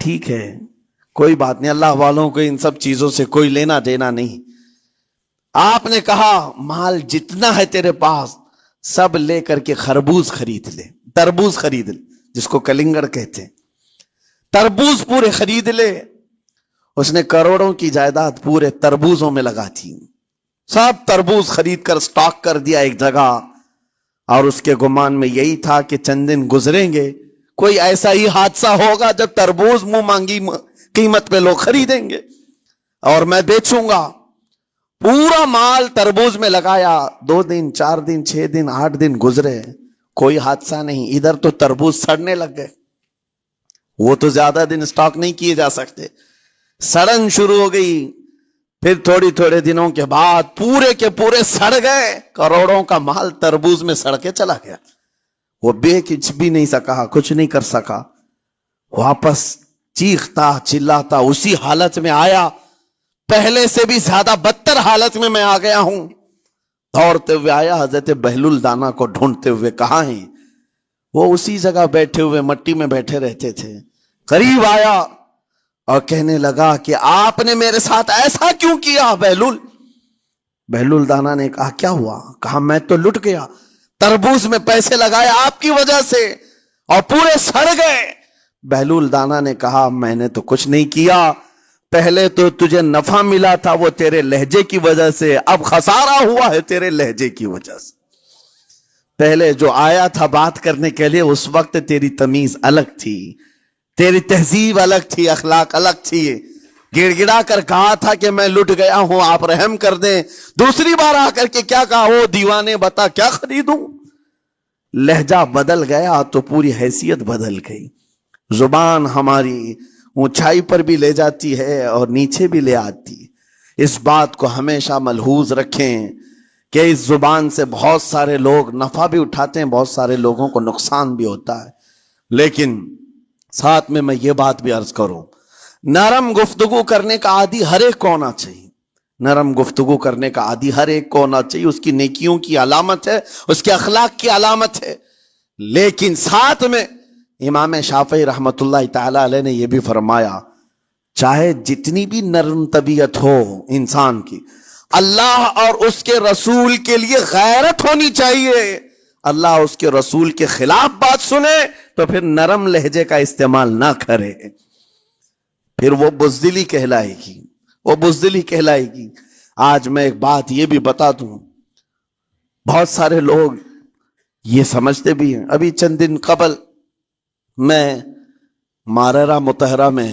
ٹھیک ہے کوئی بات نہیں, اللہ والوں کو ان سب چیزوں سے کوئی لینا دینا نہیں. آپ نے کہا مال جتنا ہے تیرے پاس سب لے کر کے خربوز خرید لے, تربوز خرید لے, جس کو کلنگڑ کہتے ہیں, تربوز پورے خرید لے. اس نے کروڑوں کی جائیداد پورے تربوزوں میں لگا تھی, سب تربوز خرید کر سٹاک کر دیا ایک جگہ, اور اس کے گمان میں یہی تھا کہ چند دن گزریں گے, کوئی ایسا ہی حادثہ ہوگا جب تربوز منہ مانگی قیمت پہ لوگ خریدیں گے اور میں بیچوں گا. پورا مال تربوز میں لگایا, 2 دن 4 دن 6 دن 8 دن گزرے, کوئی حادثہ نہیں. ادھر تو تربوز سڑنے لگ گئے, وہ تو زیادہ دن سٹاک نہیں کیے جا سکتے, سڑن شروع ہو گئی. پھر تھوڑے دنوں کے بعد پورے کے پورے سڑ گئے, کروڑوں کا مال تربوز میں سڑ کے چلا گیا. وہ کچھ بھی نہیں سکا, کچھ نہیں کر سکا, واپس چیختا چلاتا اسی حالت میں آیا, پہلے سے بھی زیادہ بدتر حالت میں آ گیا ہوں. دوڑتے ہوئے آیا, حضرت بہلول دانا کو ڈھونڈتے ہوئے. کہاں ہیں وہ؟ اسی جگہ بیٹھے ہوئے مٹی میں بیٹھے رہتے تھے. قریب آیا اور کہنے لگا کہ آپ نے میرے ساتھ ایسا کیوں کیا بہلول؟ بہلول دانا نے کہا کیا ہوا؟ کہا میں تو لٹ گیا, تربوز میں پیسے لگائے آپ کی وجہ سے اور پورے سڑ گئے. بہلول دانا نے کہا میں نے تو کچھ نہیں کیا, پہلے تو تجھے نفع ملا تھا وہ تیرے لہجے کی وجہ سے, اب خسارہ ہوا ہے تیرے لہجے کی وجہ سے. پہلے جو آیا تھا بات کرنے کے لیے اس وقت تیری تمیز الگ تھی, تیری تہذیب الگ تھی, اخلاق الگ تھی. گڑ گڑا کر کہا تھا کہ میں لٹ گیا ہوں آپ رحم کر دیں. دوسری بار آ کر کے کیا کہا؟ وہ دیوانے بتا کیا خریدوں. لہجہ بدل گیا تو پوری حیثیت بدل گئی. زبان ہماری اونچائی پر بھی لے جاتی ہے اور نیچے بھی لے آتی ہے. اس بات کو ہمیشہ ملحوظ رکھیں کہ اس زبان سے بہت سارے لوگ نفع بھی اٹھاتے ہیں, بہت سارے لوگوں کو نقصان بھی ہوتا ہے. لیکن ساتھ میں یہ بات بھی عرض کروں, نرم گفتگو کرنے کا عادی ہر ایک کو ہونا چاہیے. نرم گفتگو کرنے کا عادی ہر ایک کو ہونا چاہیے, اس کی نیکیوں کی علامت ہے, اس کے اخلاق کی علامت ہے. لیکن ساتھ میں امام شافعی رحمت اللہ تعالی علیہ نے یہ بھی فرمایا, چاہے جتنی بھی نرم طبیعت ہو انسان کی, اللہ اور اس کے رسول کے لیے غیرت ہونی چاہیے. اللہ اس کے رسول کے خلاف بات سنے تو پھر نرم لہجے کا استعمال نہ کرے, پھر وہ بزدلی کہلائے گی, وہ بزدلی کہلائے گی. آج میں ایک بات یہ بھی بتا دوں, بہت سارے لوگ یہ سمجھتے بھی ہیں. ابھی چند دن قبل میں ماررہ متحرہ میں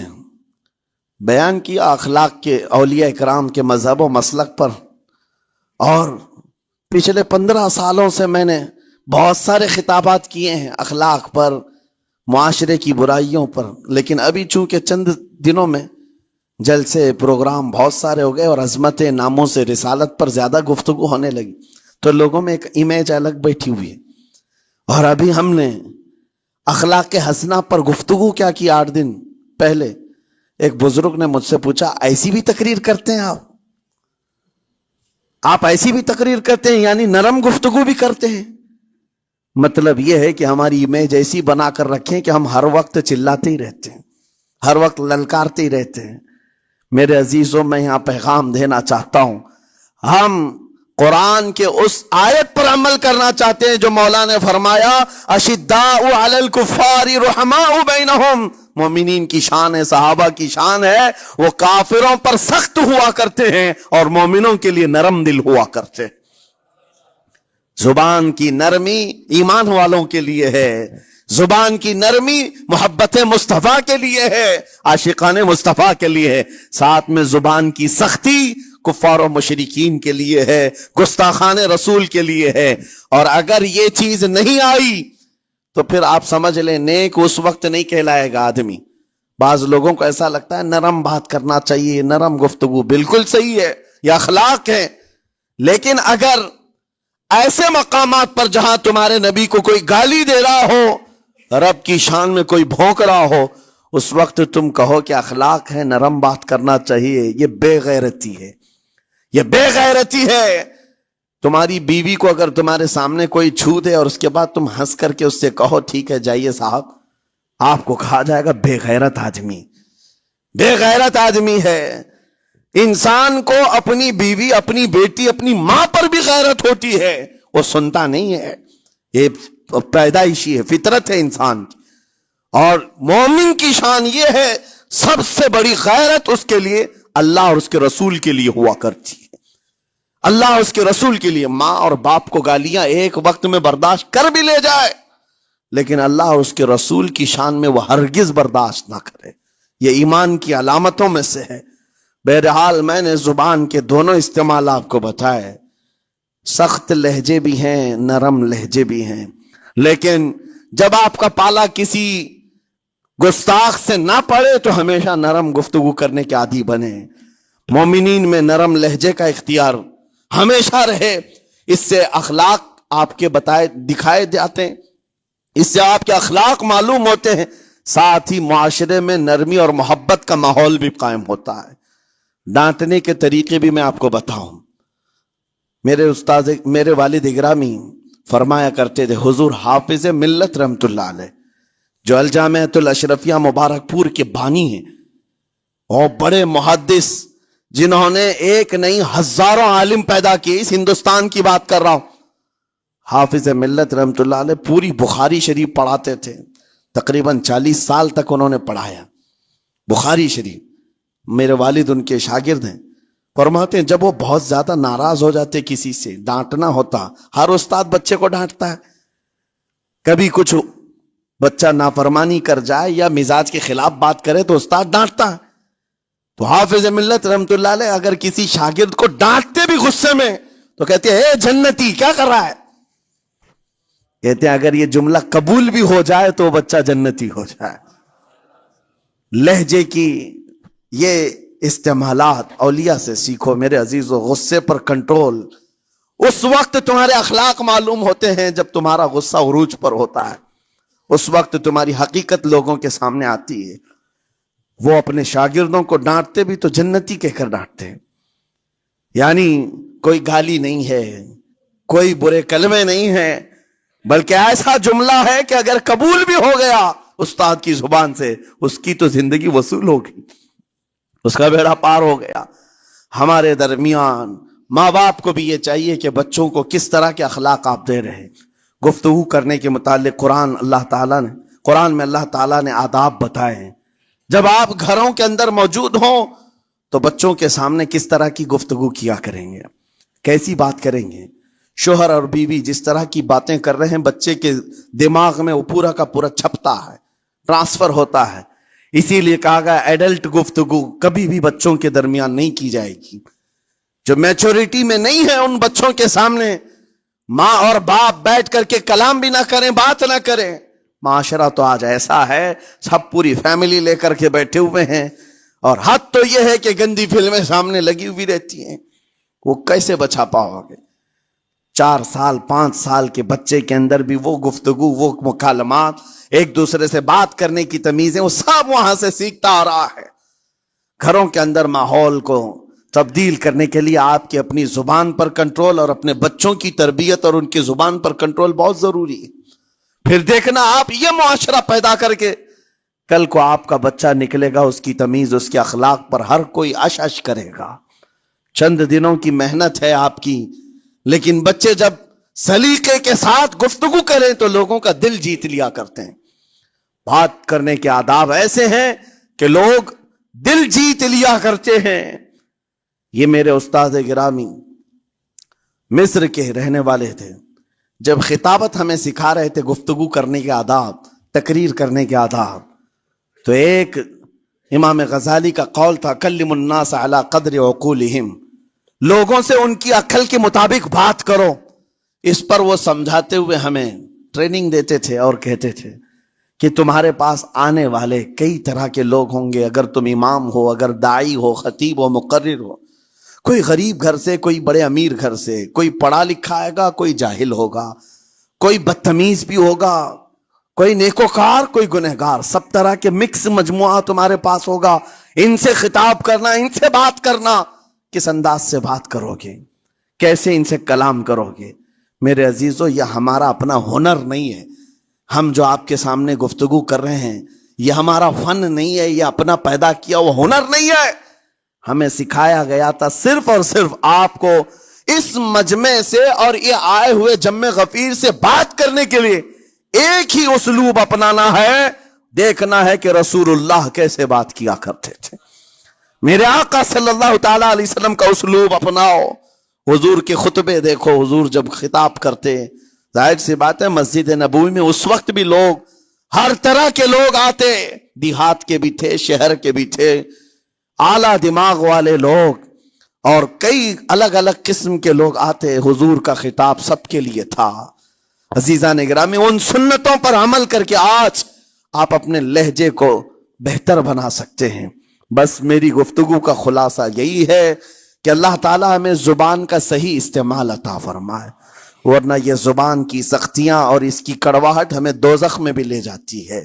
بیان کیا اخلاق کے اولیاء اکرام کے مذہب و مسلک پر, اور پچھلے 15 سالوں سے میں نے بہت سارے خطابات کیے ہیں اخلاق پر, معاشرے کی برائیوں پر. لیکن ابھی چونکہ چند دنوں میں جلسے پروگرام بہت سارے ہو گئے اور عظمت ناموں سے رسالت پر زیادہ گفتگو ہونے لگی, تو لوگوں میں ایک امیج الگ بیٹھی ہوئی ہے. اور ابھی ہم نے اخلاق حسنہ پر گفتگو کیا کی 8 دن پہلے. ایک بزرگ نے مجھ سے پوچھا ایسی بھی تقریر کرتے ہیں آپ ایسی بھی تقریر کرتے ہیں, یعنی نرم گفتگو بھی کرتے ہیں؟ مطلب یہ ہے کہ ہماری امیج ایسی بنا کر رکھیں کہ ہم ہر وقت چلاتے ہی رہتے ہیں, ہر وقت للکارتے ہی رہتے ہیں. میرے عزیزوں, میں یہاں پیغام دینا چاہتا ہوں, ہم قرآن کے اس آیت پر عمل کرنا چاہتے ہیں جو مولا نے فرمایا اشداء علی الکفار رحماء بینہم. مومنین کی شان ہے, صحابہ کی شان ہے, وہ کافروں پر سخت ہوا کرتے ہیں اور مومنوں کے لیے نرم دل ہوا کرتے ہیں. زبان کی نرمی ایمان والوں کے لیے ہے, زبان کی نرمی محبت مصطفیٰ کے لیے ہے, عاشقان مصطفیٰ کے لیے ہے. ساتھ میں زبان کی سختی کفار و مشرکین کے لیے ہے, گستاخان رسول کے لیے ہے. اور اگر یہ چیز نہیں آئی تو پھر آپ سمجھ لیں نیک اس وقت نہیں کہلائے گا آدمی. بعض لوگوں کو ایسا لگتا ہے نرم بات کرنا چاہیے, نرم گفتگو بالکل صحیح ہے, یہ اخلاق ہے. لیکن اگر ایسے مقامات پر جہاں تمہارے نبی کو کوئی گالی دے رہا ہو, رب کی شان میں کوئی بھونک رہا ہو, اس وقت تم کہو کہ اخلاق ہے, نرم بات کرنا چاہیے, یہ بے غیرتی ہے, یہ بے غیرتی ہے. تمہاری بیوی کو اگر تمہارے سامنے کوئی چھو دے اور اس کے بعد تم ہنس کر کے اس سے کہو ٹھیک ہے جائیے صاحب, آپ کو کہا جائے گا بے غیرت آدمی. بے غیرت آدمی ہے. انسان کو اپنی بیوی، اپنی بیٹی، اپنی ماں پر بھی غیرت ہوتی ہے، وہ سنتا نہیں ہے. یہ پیدائشی ہے، فطرت ہے انسان کی. اور مومن کی شان یہ ہے، سب سے بڑی غیرت اس کے لیے اللہ اور اس کے رسول کے لیے ہوا کرتی ہے. اللہ اور اس کے رسول کے لیے. ماں اور باپ کو گالیاں ایک وقت میں برداشت کر بھی لے جائے، لیکن اللہ اور اس کے رسول کی شان میں وہ ہرگز برداشت نہ کرے. یہ ایمان کی علامتوں میں سے ہے. بہرحال میں نے زبان کے دونوں استعمال آپ کو بتائے. سخت لہجے بھی ہیں، نرم لہجے بھی ہیں، لیکن جب آپ کا پالا کسی گستاخ سے نہ پڑے تو ہمیشہ نرم گفتگو کرنے کے عادی بنے. مومنین میں نرم لہجے کا اختیار ہمیشہ رہے. اس سے اخلاق آپ کے دکھائے جاتے ہیں، اس سے آپ کے اخلاق معلوم ہوتے ہیں. ساتھ ہی معاشرے میں نرمی اور محبت کا ماحول بھی قائم ہوتا ہے. ڈانٹنے کے طریقے بھی میں آپ کو بتاؤں. میرے والد گرامی فرمایا کرتے تھے، حضور حافظ ملت رحمت اللہ علیہ، جو الجامعۃ الاشرفیہ مبارک پور کے بانی ہیں اور بڑے محدث، جنہوں نے ایک نہیں ہزاروں عالم پیدا کیے. اس ہندوستان کی بات کر رہا ہوں. حافظ ملت رحمت اللہ علیہ پوری بخاری شریف پڑھاتے تھے. تقریباً 40 سال تک انہوں نے پڑھایا بخاری شریف. میرے والد ان کے شاگرد ہیں. فرماتے ہیں جب وہ بہت زیادہ ناراض ہو جاتے کسی سے، ڈانٹنا ہوتا، ہر استاد بچے کو ڈانٹتا ہے، کبھی کچھ بچہ نافرمانی کر جائے یا مزاج کے خلاف بات کرے تو استاد ڈانٹتا ہے. تو حافظ ملت رحمت اللہ علیہ اگر کسی شاگرد کو ڈانٹتے بھی غصے میں تو کہتے ہیں اے جنتی کیا کر رہا ہے. کہتے ہیں اگر یہ جملہ قبول بھی ہو جائے تو بچہ جنتی ہو جائے. لہجے کی یہ استعمالات اولیاء سے سیکھو میرے عزیزو. غصے پر کنٹرول اس وقت تمہارے اخلاق معلوم ہوتے ہیں جب تمہارا غصہ عروج پر ہوتا ہے. اس وقت تمہاری حقیقت لوگوں کے سامنے آتی ہے. وہ اپنے شاگردوں کو ڈانٹتے بھی تو جنتی کہہ کر ڈانٹتے ہیں. یعنی کوئی گالی نہیں ہے، کوئی برے کلمے نہیں ہیں، بلکہ ایسا جملہ ہے کہ اگر قبول بھی ہو گیا استاد کی زبان سے، اس کی تو زندگی وصول ہوگی، اس کا بیڑا پار ہو گیا. ہمارے درمیان ماں باپ کو بھی یہ چاہیے کہ بچوں کو کس طرح کے اخلاق آپ دے رہے ہیں. گفتگو کرنے کے متعلق قرآن میں اللہ تعالیٰ نے آداب بتائے ہیں. جب آپ گھروں کے اندر موجود ہوں تو بچوں کے سامنے کس طرح کی گفتگو کیا کریں گے، کیسی بات کریں گے. شوہر اور بیوی جس طرح کی باتیں کر رہے ہیں بچے کے دماغ میں وہ پورا کا پورا چھپتا ہے، ٹرانسفر ہوتا ہے. اسی لیے کہا گیا ایڈلٹ گفتگو کبھی بھی بچوں کے درمیان نہیں کی جائے گی. جو میچورٹی میں نہیں ہے ان بچوں کے سامنے ماں اور باپ بیٹھ کر کے کلام بھی نہ کریں، بات نہ کریں. معاشرہ تو آج ایسا ہے، سب پوری فیملی لے کر کے بیٹھے ہوئے ہیں، اور حد تو یہ ہے کہ گندی فلمیں سامنے لگی ہوئی رہتی ہیں. وہ کیسے بچا پاؤ گے؟ 4 سال 5 سال کے بچے کے اندر بھی وہ گفتگو، وہ مکالمات، ایک دوسرے سے بات کرنے کی تمیزیں، وہ سب وہاں سے سیکھتا آ رہا ہے. گھروں کے اندر ماحول کو تبدیل کرنے کے لیے آپ کی اپنی زبان پر کنٹرول اور اپنے بچوں کی تربیت اور ان کی زبان پر کنٹرول بہت ضروری ہے. پھر دیکھنا آپ یہ معاشرہ پیدا کر کے کل کو آپ کا بچہ نکلے گا، اس کی تمیز، اس کے اخلاق پر ہر کوئی اش اش کرے گا. چند دنوں کی محنت ہے آپ کی، لیکن بچے جب سلیقے کے ساتھ گفتگو کریں تو لوگوں کا دل جیت لیا کرتے ہیں. بات کرنے کے آداب ایسے ہیں کہ لوگ دل جیت لیا کرتے ہیں. یہ میرے استاد گرامی مصر کے رہنے والے تھے. جب خطابت ہمیں سکھا رہے تھے گفتگو کرنے کے آداب، تقریر کرنے کے آداب، تو ایک امام غزالی کا قول تھا کلم الناس علی قدر عقولہم، لوگوں سے ان کی عقل کے مطابق بات کرو. اس پر وہ سمجھاتے ہوئے ہمیں ٹریننگ دیتے تھے اور کہتے تھے کہ تمہارے پاس آنے والے کئی طرح کے لوگ ہوں گے. اگر تم امام ہو، اگر داعی ہو، خطیب ہو، مقرر ہو، کوئی غریب گھر سے، کوئی بڑے امیر گھر سے، کوئی پڑھا لکھا آئے گا، کوئی جاہل ہوگا، کوئی بدتمیز بھی ہوگا، کوئی نیکوکار، کوئی گنہگار، سب طرح کے مکس مجموعہ تمہارے پاس ہوگا. ان سے خطاب کرنا، ان سے بات کرنا، کس انداز سے بات کرو گے، کیسے ان سے کلام کرو گے. میرے عزیزو یہ ہمارا اپنا ہنر نہیں ہے. ہم جو آپ کے سامنے گفتگو کر رہے ہیں یہ ہمارا فن نہیں ہے، یہ اپنا پیدا کیا وہ ہنر نہیں ہے. ہمیں سکھایا گیا تھا صرف اور صرف آپ کو اس مجمع سے اور یہ آئے ہوئے جمع غفیر سے بات کرنے کے لیے ایک ہی اسلوب اپنانا ہے. دیکھنا ہے کہ رسول اللہ کیسے بات کیا کرتے تھے. میرے آقا صلی اللہ تعالی علیہ وسلم کا اسلوب اپناؤ. حضور کے خطبے دیکھو، حضور جب خطاب کرتے، ظاہر سی بات ہے مسجد نبوی میں اس وقت بھی لوگ، ہر طرح کے لوگ آتے، دیہات کے بھی تھے، شہر کے بھی تھے، اعلیٰ دماغ والے لوگ اور کئی الگ الگ قسم کے لوگ آتے. حضور کا خطاب سب کے لیے تھا. عزیزان گرامی، ان سنتوں پر عمل کر کے آج آپ اپنے لہجے کو بہتر بنا سکتے ہیں. بس میری گفتگو کا خلاصہ یہی ہے کہ اللہ تعالیٰ ہمیں زبان کا صحیح استعمال عطا فرمائے، ورنہ یہ زبان کی سختیاں اور اس کی کڑواہٹ ہمیں دوزخ میں بھی لے جاتی ہے،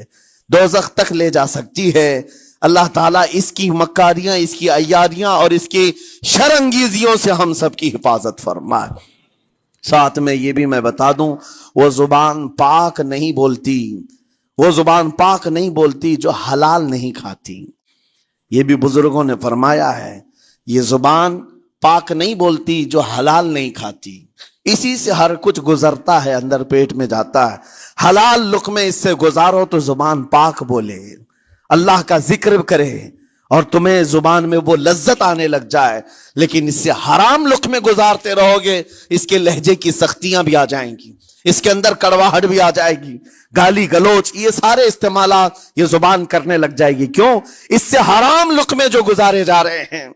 دوزخ تک لے جا سکتی ہے. اللہ تعالیٰ اس کی مکاریاں، اس کی عیاریاں اور اس کی شرانگیزیوں سے ہم سب کی حفاظت فرمائے. ساتھ میں یہ بھی میں بتا دوں، وہ زبان پاک نہیں بولتی، وہ زبان پاک نہیں بولتی جو حلال نہیں کھاتی. یہ بھی بزرگوں نے فرمایا ہے، یہ زبان پاک نہیں بولتی جو حلال نہیں کھاتی. اسی سے ہر کچھ گزرتا ہے، اندر پیٹ میں جاتا ہے. حلال لقمے اس سے گزارو تو زبان پاک بولے، اللہ کا ذکر کرے اور تمہیں زبان میں وہ لذت آنے لگ جائے. لیکن اس سے حرام لقمے گزارتے رہو گے، اس کے لہجے کی سختیاں بھی آ جائیں گی، اس کے اندر کڑواہٹ بھی آ جائے گی، گالی گلوچ، یہ سارے استعمالات یہ زبان کرنے لگ جائے گی. کیوں؟ اس سے حرام لقمے جو گزارے جا رہے ہیں.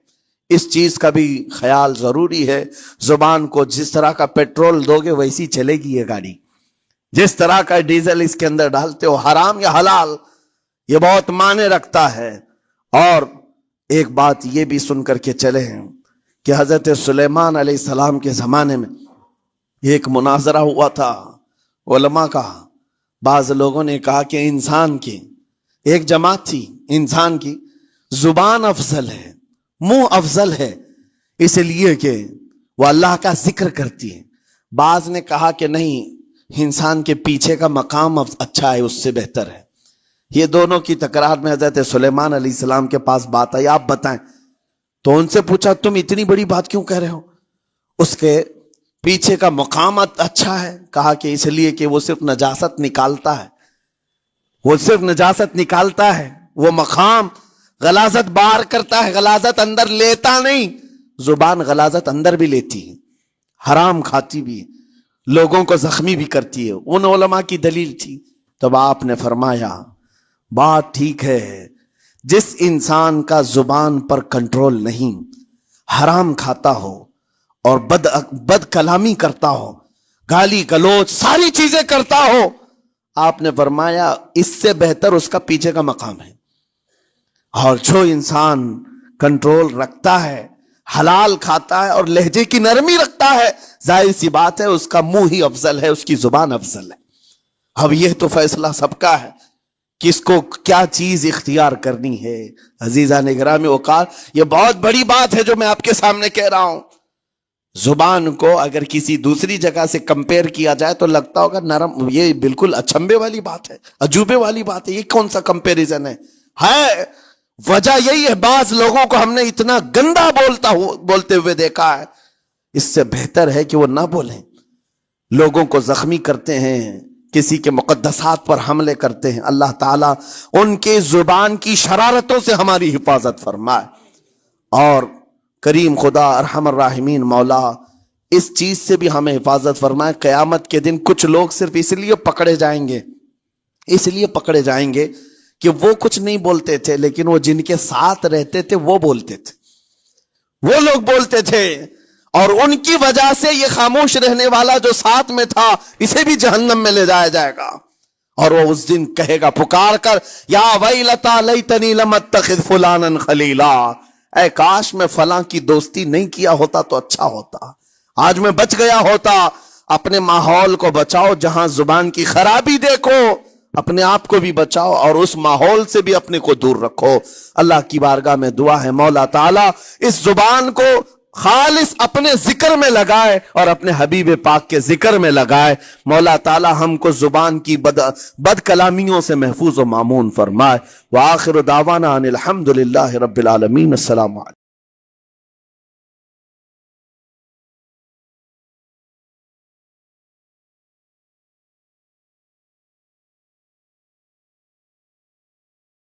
اس چیز کا بھی خیال ضروری ہے. زبان کو جس طرح کا پیٹرول دو گے ویسی چلے گی یہ گاڑی. جس طرح کا ڈیزل اس کے اندر ڈالتے ہو، حرام یا حلال، یہ بہت معنی رکھتا ہے. اور ایک بات یہ بھی سن کر کے چلے ہیں کہ حضرت سلیمان علیہ السلام کے زمانے میں ایک مناظرہ ہوا تھا علماء کا. بعض لوگوں نے کہا کہ انسان کی ایک جماعت تھی، انسان کی زبان افضل ہے، منہ افضل ہے، اس لیے کہ وہ اللہ کا ذکر کرتی ہے. بعض نے کہا کہ نہیں، انسان کے پیچھے کا مقام اچھا ہے، اس سے بہتر ہے. یہ دونوں کی تکرار میں حضرت سلیمان علیہ السلام کے پاس بات آئی، آپ بتائیں. تو ان سے پوچھا تم اتنی بڑی بات کیوں کہہ رہے ہو؟ اس کے پیچھے کا مقام اچھا ہے. کہا کہ اس لیے کہ وہ صرف نجاست نکالتا ہے، وہ صرف نجاست نکالتا ہے، وہ مقام غلاظت باہر کرتا ہے، غلاظت اندر لیتا نہیں. زبان غلاظت اندر بھی لیتی ہے، حرام کھاتی بھی، لوگوں کو زخمی بھی کرتی ہے. ان علماء کی دلیل تھی. تب آپ نے فرمایا بات ٹھیک ہے، جس انسان کا زبان پر کنٹرول نہیں، حرام کھاتا ہو اور بد کلامی کرتا ہو، گالی گلوچ ساری چیزیں کرتا ہو، آپ نے فرمایا اس سے بہتر اس کا پیچھے کا مقام ہے. اور جو انسان کنٹرول رکھتا ہے، حلال کھاتا ہے اور لہجے کی نرمی رکھتا ہے، ظاہر سی بات ہے اس کا منہ ہی افضل ہے، اس کی زبان افضل ہے. اب یہ تو فیصلہ سب کا ہے، کس کو کیا چیز اختیار کرنی ہے. عزیزان گرامی اوقات، یہ بہت بڑی بات ہے جو میں آپ کے سامنے کہہ رہا ہوں. زبان کو اگر کسی دوسری جگہ سے کمپیئر کیا جائے تو لگتا ہوگا نرم، یہ بالکل اچنبے والی بات ہے، عجوبے والی بات ہے، یہ کون سا کمپیریزن ہے. وجہ یہی ہے، بعض لوگوں کو ہم نے اتنا گندا بولتے ہوئے دیکھا ہے. اس سے بہتر ہے کہ وہ نہ بولیں. لوگوں کو زخمی کرتے ہیں، کسی کے مقدسات پر حملے کرتے ہیں. اللہ تعالیٰ ان کے زبان کی شرارتوں سے ہماری حفاظت فرمائے. اور کریم خدا ارحم الراحمین مولا اس چیز سے بھی ہمیں حفاظت فرمائے. قیامت کے دن کچھ لوگ صرف اس لیے پکڑے جائیں گے کہ وہ کچھ نہیں بولتے تھے، لیکن وہ جن کے ساتھ رہتے تھے وہ بولتے تھے، وہ لوگ بولتے تھے، اور ان کی وجہ سے یہ خاموش رہنے والا جو ساتھ میں تھا اسے بھی جہنم میں لے جایا جائے گا. اور وہ اس دن کہے گا پکار کر، یا ویلتا لیتنی لم اتخذ فلانا خلیلا، اے کاش میں فلاں کی دوستی نہیں کیا ہوتا تو اچھا ہوتا، آج میں بچ گیا ہوتا. اپنے ماحول کو بچاؤ، جہاں زبان کی خرابی دیکھو اپنے آپ کو بھی بچاؤ اور اس ماحول سے بھی اپنے کو دور رکھو. اللہ کی بارگاہ میں دعا ہے مولا تعالیٰ اس زبان کو خالص اپنے ذکر میں لگائے اور اپنے حبیب پاک کے ذکر میں لگائے. مولا تعالی ہم کو زبان کی بد کلامیوں سے محفوظ و مامون فرمائے. وآخر دعوانا ان الحمد للہ رب العالمین. السلام علیکم.